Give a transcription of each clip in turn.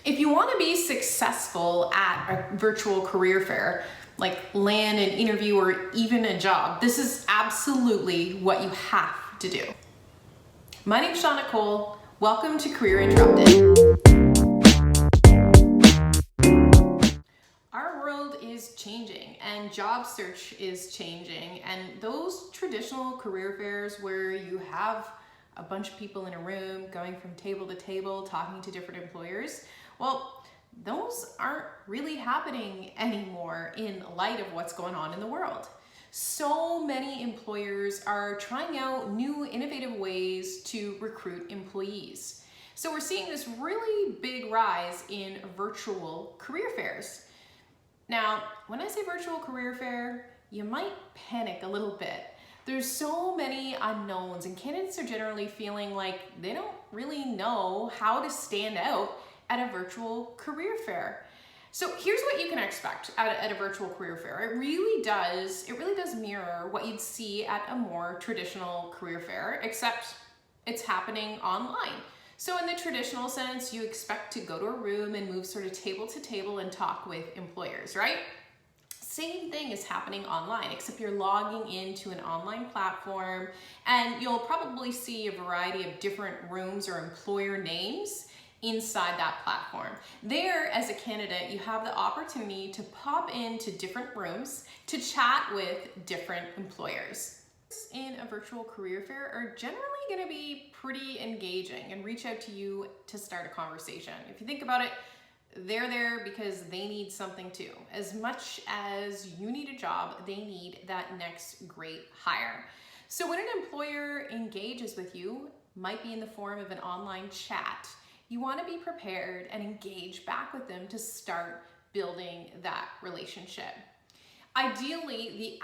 If you want to be successful at a virtual career fair, like land an interview or even a job, this is absolutely what you have to do. My name's Shauna Cole. Welcome to Career Interrupted. Our world is changing and job search is changing, and those traditional career fairs where you have a bunch of people in a room going from table to table talking to different employers, well, those aren't really happening anymore in light of what's going on in the world. So many employers are trying out new innovative ways to recruit employees. So we're seeing this really big rise in virtual career fairs. Now, when I say virtual career fair, you might panic a little bit. There's so many unknowns, and candidates are generally feeling like they don't really know how to stand out at a virtual career fair. So here's what you can expect at a virtual career fair. It really does mirror what you'd see at a more traditional career fair, except it's happening online. So in the traditional sense, you expect to go to a room and move sort of table to table and talk with employers, right? Same thing is happening online, except you're logging into an online platform, and you'll probably see a variety of different rooms or employer names inside that platform. There, as a candidate, you have the opportunity to pop into different rooms to chat with different employers. In a virtual career fair are generally going to be pretty engaging and reach out to you to start a conversation. If you think about it, they're there because they need something too. As much as you need a job, they need that next great hire. So when an employer engages with you, might be in the form of an online chat, you want to be prepared and engage back with them to start building that relationship. Ideally,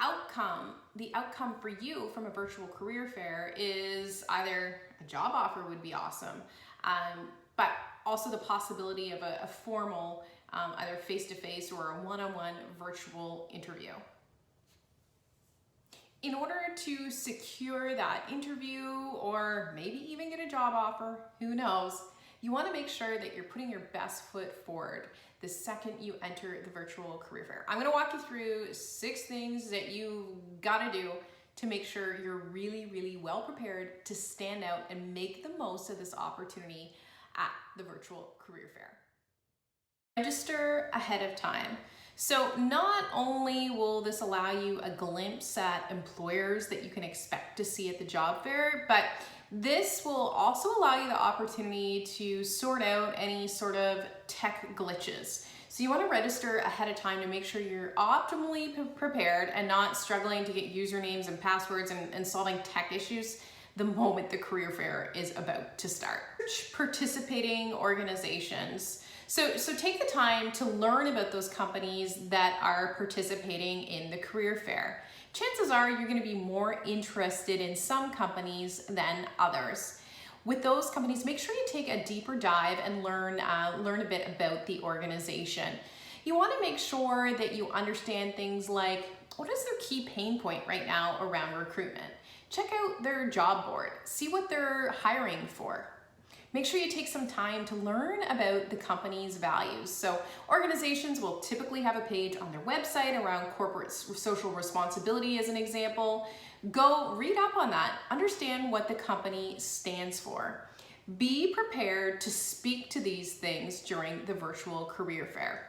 the outcome for you from a virtual career fair is either a job offer would be awesome, but also the possibility of a formal, either face-to-face or a one-on-one virtual interview. In order to secure that interview or maybe even get a job offer, who knows, you want to make sure that you're putting your best foot forward the second you enter the virtual career fair. I'm going to walk you through 6 things that you got to do to make sure you're really, really well prepared to stand out and make the most of this opportunity at the virtual career fair. Register ahead of time. So not only will this allow you a glimpse at employers that you can expect to see at the job fair, but this will also allow you the opportunity to sort out any sort of tech glitches. So you want to register ahead of time to make sure you're optimally prepared and not struggling to get usernames and passwords and solving tech issues the moment the career fair is about to start. Participating organizations. So take the time to learn about those companies that are participating in the career fair. Chances are you're going to be more interested in some companies than others. With those companies, make sure you take a deeper dive and learn a bit about the organization. You want to make sure that you understand things like, what is their key pain point right now around recruitment? Check out their job board, see what they're hiring for. Make sure you take some time to learn about the company's values. So organizations will typically have a page on their website around corporate social responsibility as an example. Go read up on that, understand what the company stands for. Be prepared to speak to these things during the virtual career fair.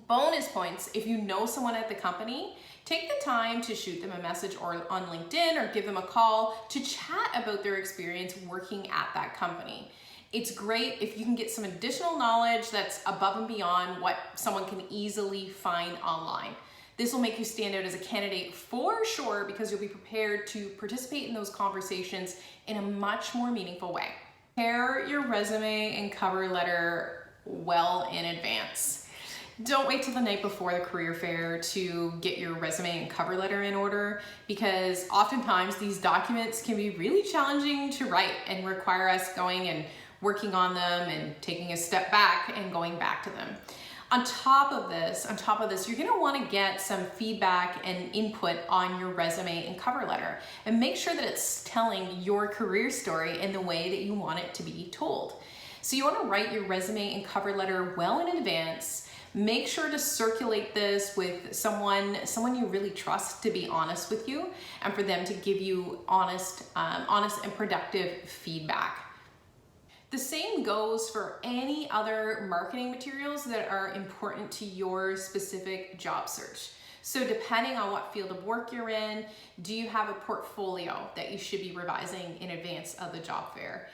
Bonus points, if you know someone at the company, take the time to shoot them a message or on LinkedIn or give them a call to chat about their experience working at that company. It's great if you can get some additional knowledge that's above and beyond what someone can easily find online. This will make you stand out as a candidate for sure because you'll be prepared to participate in those conversations in a much more meaningful way. Prepare your resume and cover letter well in advance. Don't wait till the night before the career fair to get your resume and cover letter in order, because oftentimes these documents can be really challenging to write and require us going and working on them and taking a step back and going back to them. On top of this, you're going to want to get some feedback and input on your resume and cover letter, and make sure that it's telling your career story in the way that you want it to be told. So you want to write your resume and cover letter well in advance. Make sure to circulate this with someone you really trust to be honest with you and for them to give you honest and productive feedback. The same goes for any other marketing materials that are important to your specific job search. So depending on what field of work you're in, do you have a portfolio that you should be revising in advance of the job fair?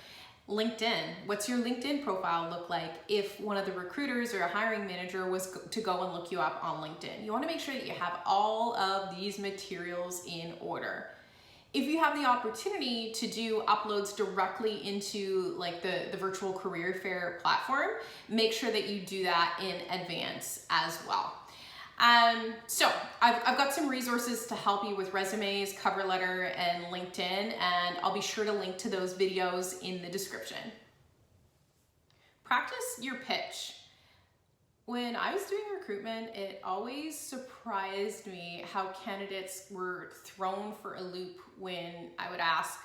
LinkedIn, what's your LinkedIn profile look like if one of the recruiters or a hiring manager was to go and look you up on LinkedIn? You want to make sure that you have all of these materials in order. If you have the opportunity to do uploads directly into like the virtual career fair platform, make sure that you do that in advance as well. So I've got some resources to help you with resumes, cover letter, and LinkedIn, and I'll be sure to link to those videos in the description. Practice your pitch. When I was doing recruitment, it always surprised me how candidates were thrown for a loop when I would ask,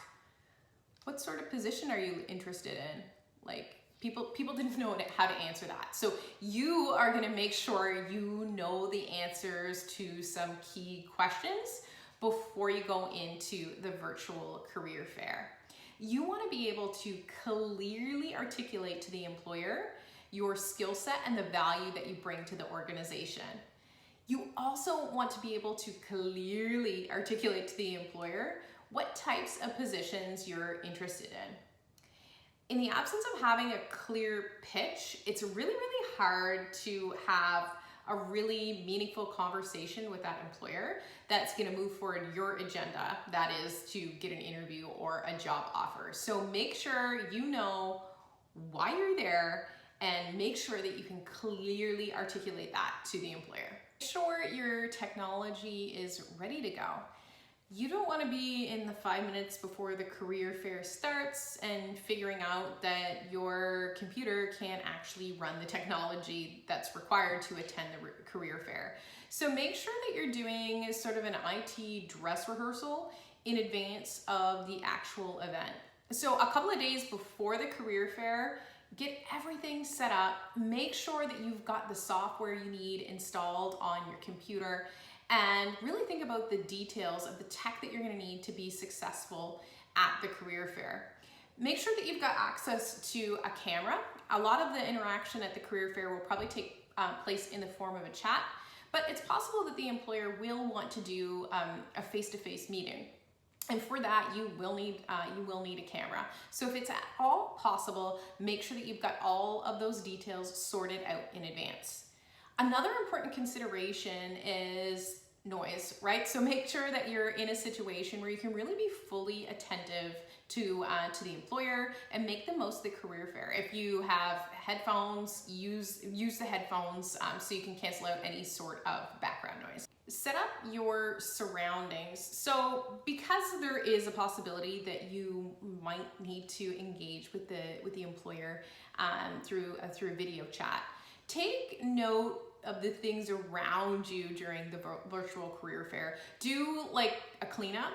what sort of position are you interested in? Like, people didn't know how to answer that. So you are gonna make sure you know the answers to some key questions before you go into the virtual career fair. You wanna be able to clearly articulate to the employer your skill set and the value that you bring to the organization. You also want to be able to clearly articulate to the employer what types of positions you're interested in. In the absence of having a clear pitch, it's really hard to have a really meaningful conversation with that employer that's gonna move forward your agenda, that is to get an interview or a job offer. So make sure you know why you're there and make sure that you can clearly articulate that to the employer. Make sure your technology is ready to go. You don't want to be in the 5 minutes before the career fair starts and figuring out that your computer can't actually run the technology that's required to attend the career fair. So make sure that you're doing sort of an IT dress rehearsal in advance of the actual event. So a couple of days before the career fair, get everything set up. Make sure that you've got the software you need installed on your computer, and really think about the details of the tech that you're gonna need to be successful at the career fair. Make sure that you've got access to a camera. A lot of the interaction at the career fair will probably take place in the form of a chat, but it's possible that the employer will want to do a face-to-face meeting. And for that, you will need a camera. So if it's at all possible, make sure that you've got all of those details sorted out in advance. Another important consideration is noise, right? So make sure that you're in a situation where you can really be fully attentive to the employer and make the most of the career fair. If you have headphones, use the headphones so you can cancel out any sort of background noise. Set up your surroundings. So because there is a possibility that you might need to engage with the employer through a video chat, take note of the things around you during the virtual career fair. Do a cleanup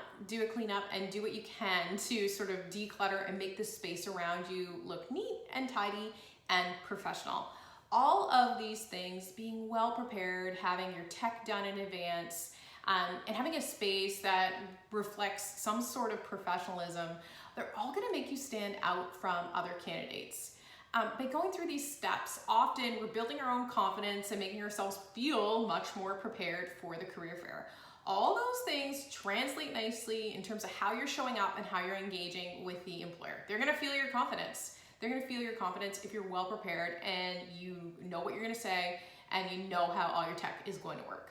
and do what you can to sort of declutter and make the space around you look neat and tidy and professional. All of these things, being well prepared, having your tech done in advance, and having a space that reflects some sort of professionalism, they're all gonna make you stand out from other candidates. By going through these steps, often we're building our own confidence and making ourselves feel much more prepared for the career fair. All those things translate nicely in terms of how you're showing up and how you're engaging with the employer. They're gonna feel your confidence. They're gonna feel your confidence if you're well prepared and you know what you're gonna say and you know how all your tech is going to work.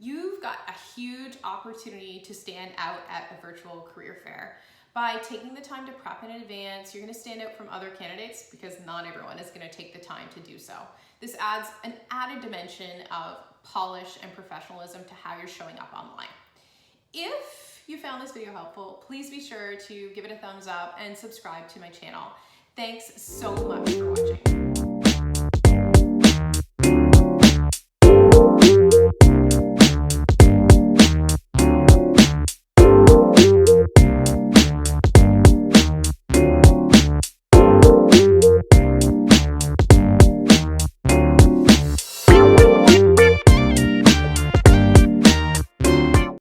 You've got a huge opportunity to stand out at a virtual career fair. By taking the time to prep in advance, you're gonna stand out from other candidates because not everyone is gonna take the time to do so. This adds an added dimension of polish and professionalism to how you're showing up online. If you found this video helpful, please be sure to give it a thumbs up and subscribe to my channel. Thanks so much for watching.